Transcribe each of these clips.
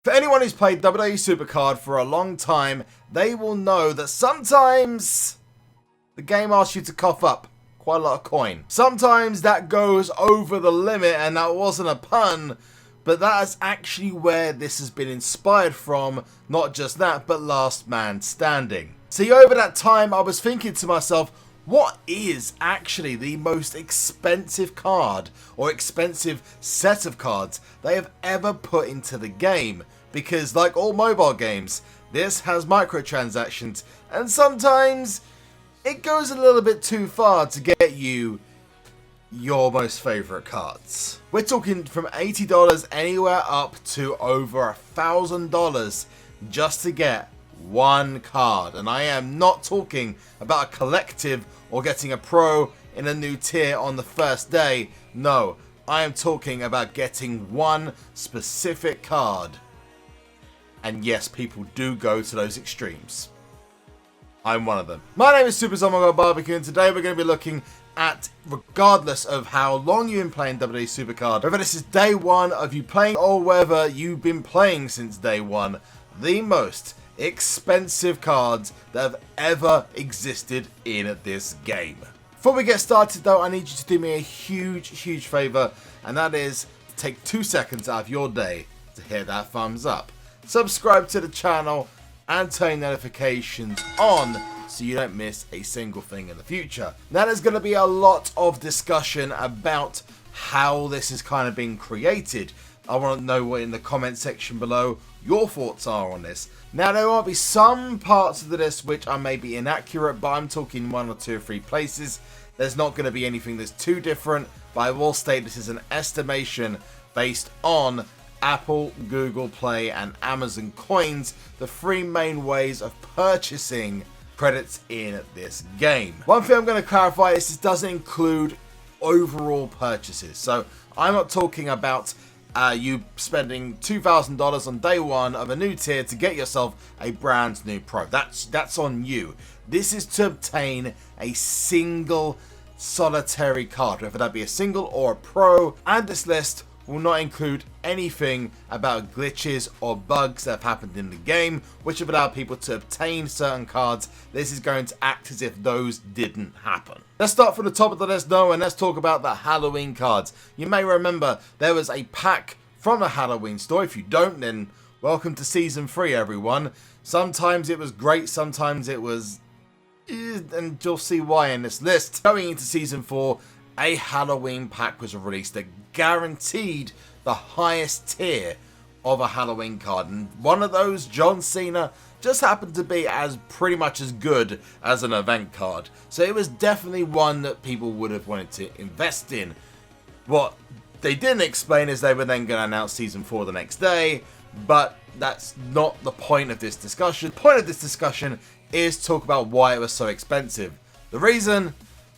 For anyone who's played WWE SuperCard for a long time, they will know that sometimes the game asks you to cough up quite a lot of coin. Sometimes that goes over the limit, and that wasn't a pun, but that is actually where this has been inspired from. Not just that, but Last Man Standing. See, over that time I was thinking to myself, what is actually the most expensive card or expensive set of cards they have ever put into the game? Because like all mobile games, this has microtransactions, and sometimes it goes a little bit too far to get you your most favourite cards. We're talking from $80 anywhere up to over $1,000 just to get one card. And I am not talking about a collective or getting a pro in a new tier on the first day. No, I am talking about getting one specific card. And yes, people do go to those extremes. I'm one of them. My name is SuperZombGBBQ, and today we're going to be looking at, regardless of how long you've been playing WWE SuperCard, whether this is day one of you playing or whether you've been playing since day one, the most expensive cards that have ever existed in this game. Before we get started though, I need you to do me a huge favour, and that is to take 2 seconds out of your day to hit that thumbs up. Subscribe to the channel and turn notifications on so you don't miss a single thing in the future. Now there's going to be a lot of discussion about how this is kind of being created. I want to know what in the comment section below your thoughts are on this. Now there will be some parts of this which are maybe inaccurate, but I'm talking 1 or 2 or 3 places. There's not going to be anything that's too different, but I will state this is an estimation based on Apple, Google Play and Amazon coins, the 3 main ways of purchasing credits in this game. One thing I'm going to clarify is this doesn't include overall purchases. So I'm not talking about you spending $2,000 on day one of a new tier to get yourself a brand new pro. That's on you. This is to obtain a single solitary card, whether that be a single or a pro, and this list will not include anything about glitches or bugs that have happened in the game which have allowed people to obtain certain cards. This is going to act as if those didn't happen. Let's start from the top of the list though, and let's talk about the Halloween cards. You may remember there was a pack from the Halloween store. If you don't, then welcome to Season 3 everyone. Sometimes it was great, sometimes it was and you'll see why in this list. Going into Season 4, a Halloween pack was released that guaranteed the highest tier of a Halloween card, and one of those, John Cena, just happened to be pretty much as good as an event card. So it was definitely one that people would have wanted to invest in. What they didn't explain is they were then going to announce Season 4 the next day, but that's not the point of this discussion. The point of this discussion is to talk about why it was so expensive. The reason: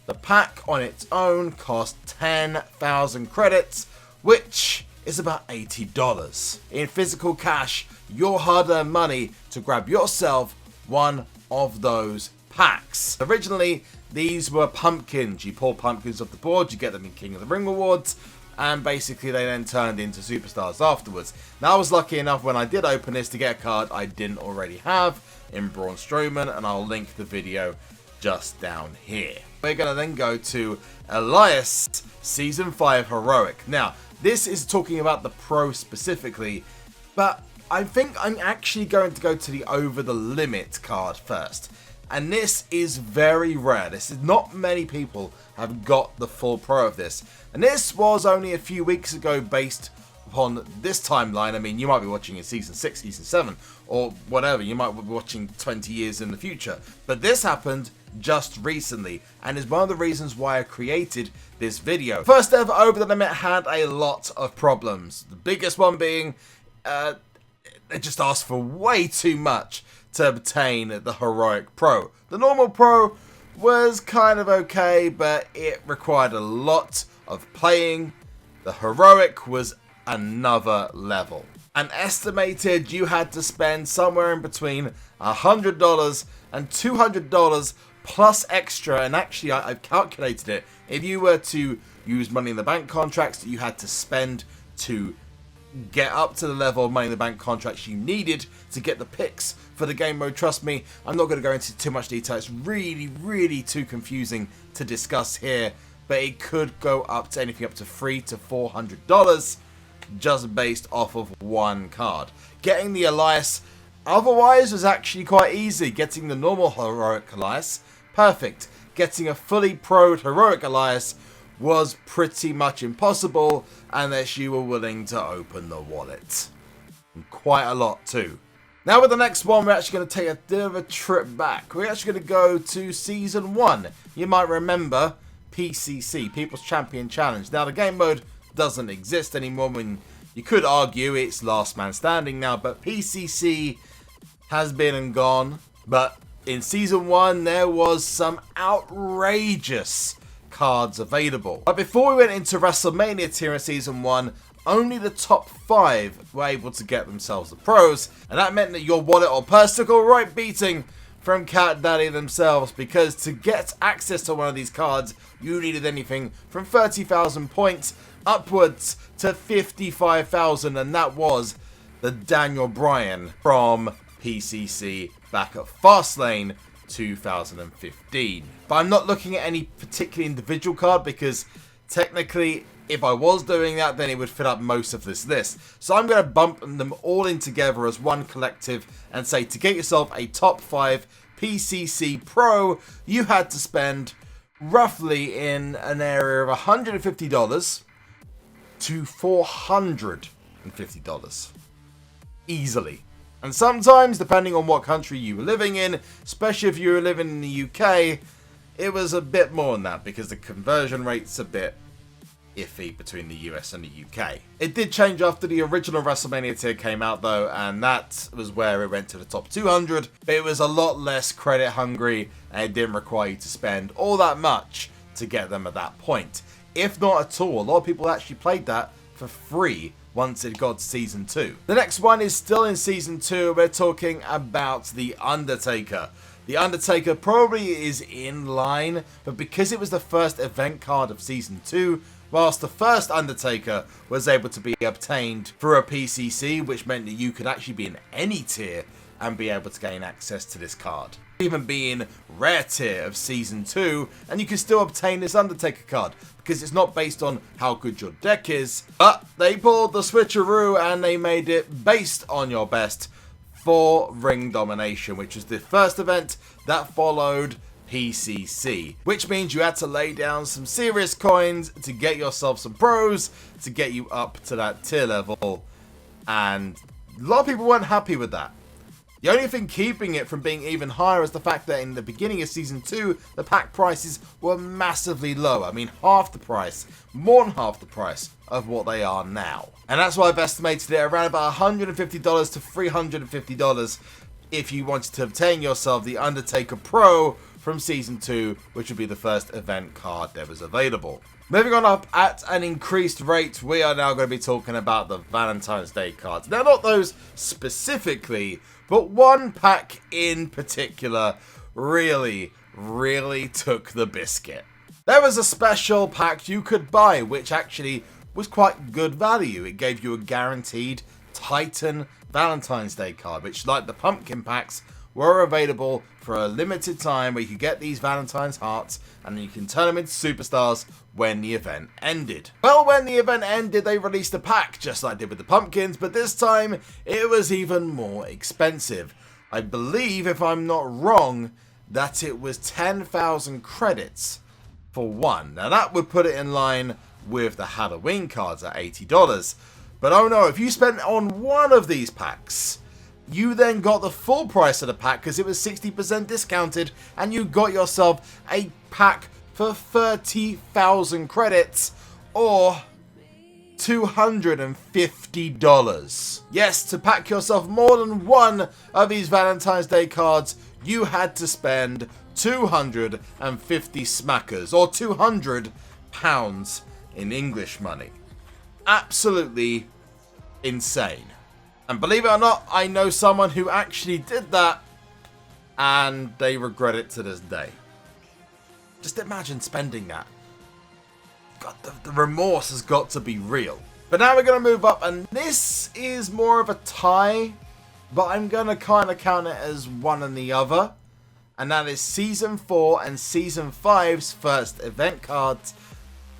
the pack on its own cost 10,000 credits, which is about $80. In physical cash, your hard-earned money to grab yourself one of those packs. Originally, these were pumpkins. You pull pumpkins off the board, you get them in King of the Ring rewards, and basically they then turned into superstars afterwards. Now I was lucky enough when I did open this to get a card I didn't already have in Braun Strowman, and I'll link the video just down here. We're going to then go to Elias Season 5 Heroic. Now, this is talking about the pro specifically, but I think I'm actually going to go to the over the limit card first. And this is very rare. This is not many people have got the full pro of this. And this was only a few weeks ago based upon this timeline. I mean, you might be watching in Season 6, Season 7, or whatever. You might be watching 20 years in the future. But this happened just recently, and is one of the reasons why I created this video. First ever over the limit had a lot of problems. The biggest one being they just asked for way too much to obtain the Heroic Pro. The normal Pro was kind of okay, but it required a lot of playing. The Heroic was another level. And estimated you had to spend somewhere in between $100 and $200 plus extra, and actually I've calculated it. If you were to use money in the bank contracts that you had to spend to get up to the level of Money in the Bank contracts you needed to get the picks for the game mode. Trust me, I'm not going to go into too much detail. It's really too confusing to discuss here, but it could go up to anything up to $300 to $400 just based off of one card. Getting the Elias otherwise was actually quite easy. Getting the normal heroic Elias, perfect. Getting a fully pro'd heroic Elias was pretty much impossible unless you were willing to open the wallet. And quite a lot too. Now with the next one, we're actually going to take a bit of a trip back. We're actually going to go to Season 1. You might remember PCC, People's Champion Challenge. Now the game mode doesn't exist anymore. When you could argue it's last man standing now, but PCC has been and gone. But in Season 1 there was some outrageous cards available. But before we went into WrestleMania tier in Season 1, only the top 5 were able to get themselves the pros, and that meant that your wallet or purse took a right beating from Cat Daddy themselves, because to get access to one of these cards you needed anything from 30,000 points upwards to 55,000, and that was the Daniel Bryan from PCC back at Fastlane 2015. But I'm not looking at any particular individual card, because technically if I was doing that then it would fill up most of this list. So I'm going to bump them all in together as one collective and say to get yourself a top 5 PCC Pro you had to spend roughly in an area of $150 to $450 easily. And sometimes, depending on what country you were living in, especially if you were living in the UK, it was a bit more than that, because the conversion rate's a bit iffy between the US and the UK. It did change after the original WrestleMania tier came out though, and that was where it went to the top 200, but it was a lot less credit hungry and it didn't require you to spend all that much to get them at that point. If not at all, a lot of people actually played that for free once it got to Season 2. The next one is still in Season 2. We're talking about the Undertaker. The Undertaker probably is in line, but because it was the first event card of Season 2, whilst the first Undertaker was able to be obtained through a PCC, which meant that you could actually be in any tier and be able to gain access to this card. Even be in rare tier of Season 2, and you can still obtain this Undertaker card, because it's not based on how good your deck is, but they pulled the switcheroo and they made it based on your best for Ring Domination, which was the first event that followed PCC, which means you had to lay down some serious coins to get yourself some pros to get you up to that tier level, and a lot of people weren't happy with that. The only thing keeping it from being even higher is the fact that in the beginning of Season 2, the pack prices were massively lower. I mean, half the price, more than half the price of what they are now. And that's why I've estimated it around about $150 to $350 if you wanted to obtain yourself the Undertaker Pro from Season 2, which would be the first event card that was available. Moving on up at an increased rate, we are now going to be talking about the Valentine's Day cards. Now, not those specifically, but one pack in particular really took the biscuit. There was a special pack you could buy, which actually was quite good value. It gave you a guaranteed Titan Valentine's Day card, which, like the pumpkin packs, were available for a limited time, where you could get these Valentine's hearts and then you can turn them into superstars when the event ended. Well, when the event ended, they released a pack just like they did with the pumpkins, but this time it was even more expensive. I believe, if I'm not wrong, that it was 10,000 credits for one. Now that would put it in line with the Halloween cards at $80. But oh no, if you spent on one of these packs, you then got the full price of the pack because it was 60% discounted, and you got yourself a pack for 30,000 credits, or $250. Yes, to pack yourself more than one of these Valentine's Day cards, you had to spend 250 smackers, or £200 in English money. Absolutely insane. And believe it or not, I know someone who actually did that, and they regret it to this day. Just imagine spending that. God, the remorse has got to be real. But now we're going to move up, and this is more of a tie, but I'm going to kind of count it as one and the other. And that is Season 4 and Season 5's first event cards,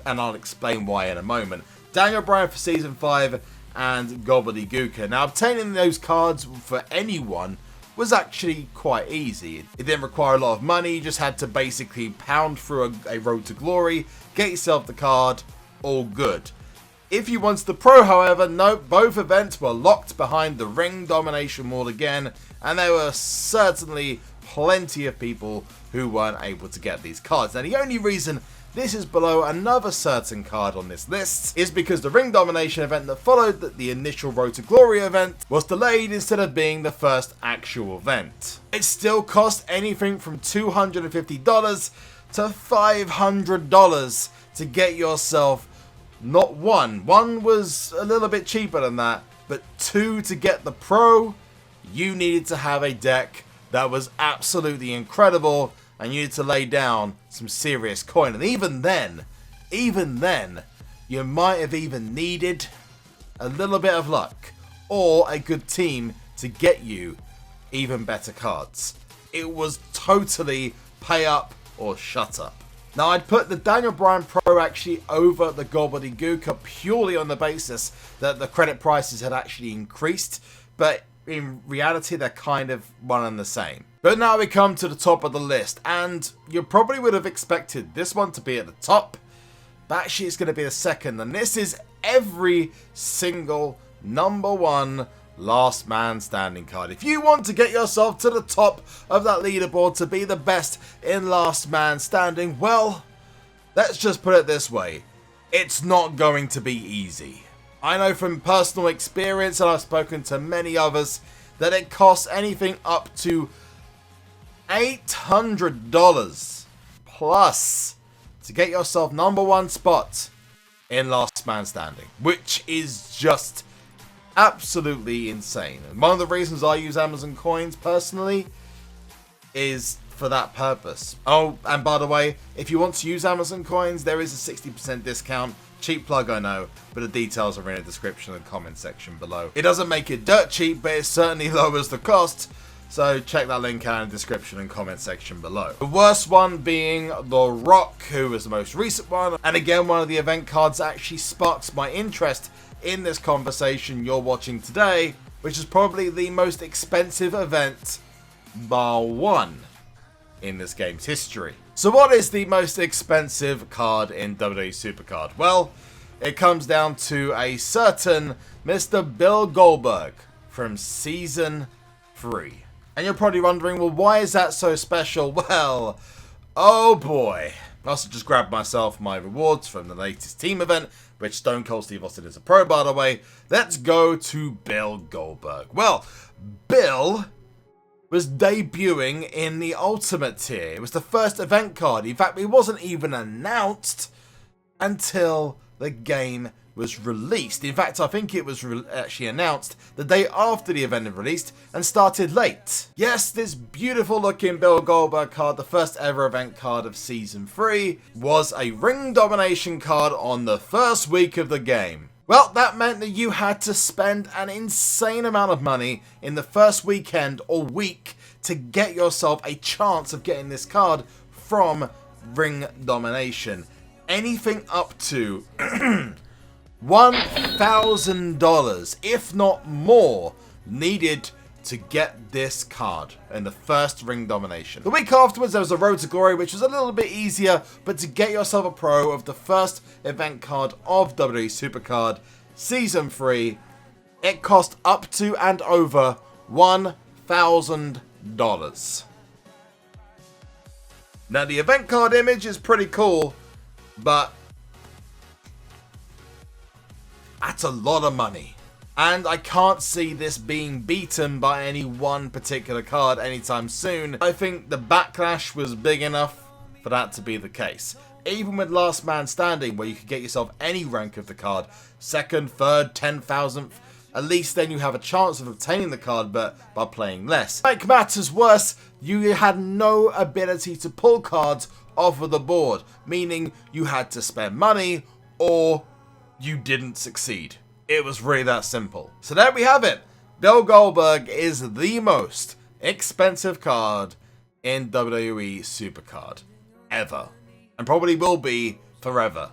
and I'll explain why in a moment. Daniel Bryan for Season 5 and Gobbledygooker. Now, obtaining those cards for anyone was actually quite easy. It didn't require a lot of money, you just had to basically pound through a road to glory, get yourself the card, all good. If you wanted the Pro, however, nope, both events were locked behind the ring domination wall again, and there were certainly plenty of people who weren't able to get these cards. Now, the only reason this is below another certain card on this list is because the ring domination event that followed the initial Road to Glory event was delayed instead of being the first actual event. It still cost anything from $250 to $500 to get yourself not one was a little bit cheaper than that, but 2 to get the Pro. You needed to have a deck that was absolutely incredible, and you need to lay down some serious coin. And even then, you might have even needed a little bit of luck or a good team to get you even better cards. It was totally pay up or shut up. Now, I'd put the Daniel Bryan Pro actually over the Gobbledygooker purely on the basis that the credit prices had actually increased, but in reality, they're kind of one and the same. But now we come to the top of the list, and you probably would have expected this one to be at the top, but actually it's going to be the second, and this is every single #1 last man standing card. If you want to get yourself to the top of that leaderboard to be the best in last man standing, well, let's just put it this way, it's not going to be easy. I know from personal experience, and I've spoken to many others, that it costs anything up to $800 plus to get yourself #1 spot in last man standing, which is just absolutely insane. And one of the reasons I use Amazon coins personally is for that purpose. Oh, and by the way, if you want to use Amazon coins, there is a 60% discount. Cheap plug, I know, but the details are in the description and comment section below. It doesn't make it dirt cheap, but it certainly lowers the cost, so check that link out in the description and comment section below. The worst one being The Rock, who was the most recent one, and again, one of the event cards that actually sparks my interest in this conversation you're watching today, which is probably the most expensive event bar one in this game's history. So what is the most expensive card in WWE SuperCard? Well, it comes down to a certain Mr. Bill Goldberg from Season 3. And you're probably wondering, well, why is that so special? Well, oh boy. I also just grabbed myself my rewards from the latest team event, which Stone Cold Steve Austin is a pro, by the way. Let's go to Bill Goldberg. Well, Bill was debuting in the Ultimate tier. It was the first event card. In fact, it wasn't even announced until the game was released. In fact, I think it was actually announced the day after the event had released and started late. Yes, this beautiful looking Bill Goldberg card, the first ever event card of Season 3, was a ring domination card on the first week of the game. Well, that meant that you had to spend an insane amount of money in the first weekend or week to get yourself a chance of getting this card from ring domination. Anything up to $1,000, if not more, needed to get this card in the first ring domination. The week afterwards, there was a Road to Glory, which was a little bit easier, but to get yourself a pro of the first event card of WWE SuperCard Season 3, it cost up to and over $1,000. Now, the event card image is pretty cool, but that's a lot of money. And I can't see this being beaten by any one particular card anytime soon. I think the backlash was big enough for that to be the case. Even with Last Man Standing, where you could get yourself any rank of the card, 2nd, 3rd, 10,000th, at least then you have a chance of obtaining the card, but by playing less. To make matters worse, you had no ability to pull cards off of the board, meaning you had to spend money or you didn't succeed. It was really that simple. So there we have it. Bill Goldberg is the most expensive card in WWE SuperCard ever. And probably will be forever.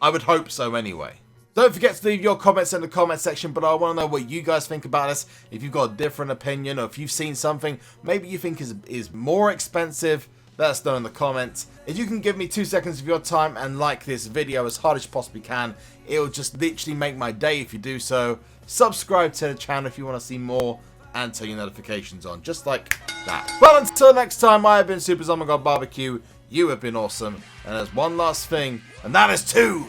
I would hope so anyway. Don't forget to leave your comments in the comment section, but I want to know what you guys think about this. If you've got a different opinion, or if you've seen something maybe you think is more expensive, let us know in the comments. If you can give me 2 seconds of your time and like this video as hard as you possibly can, it will just literally make my day if you do so. Subscribe to the channel if you want to see more, and turn your notifications on, just like that. Well, until next time, I have been SuperZombGBBQ. You have been awesome. And there's one last thing, and that is to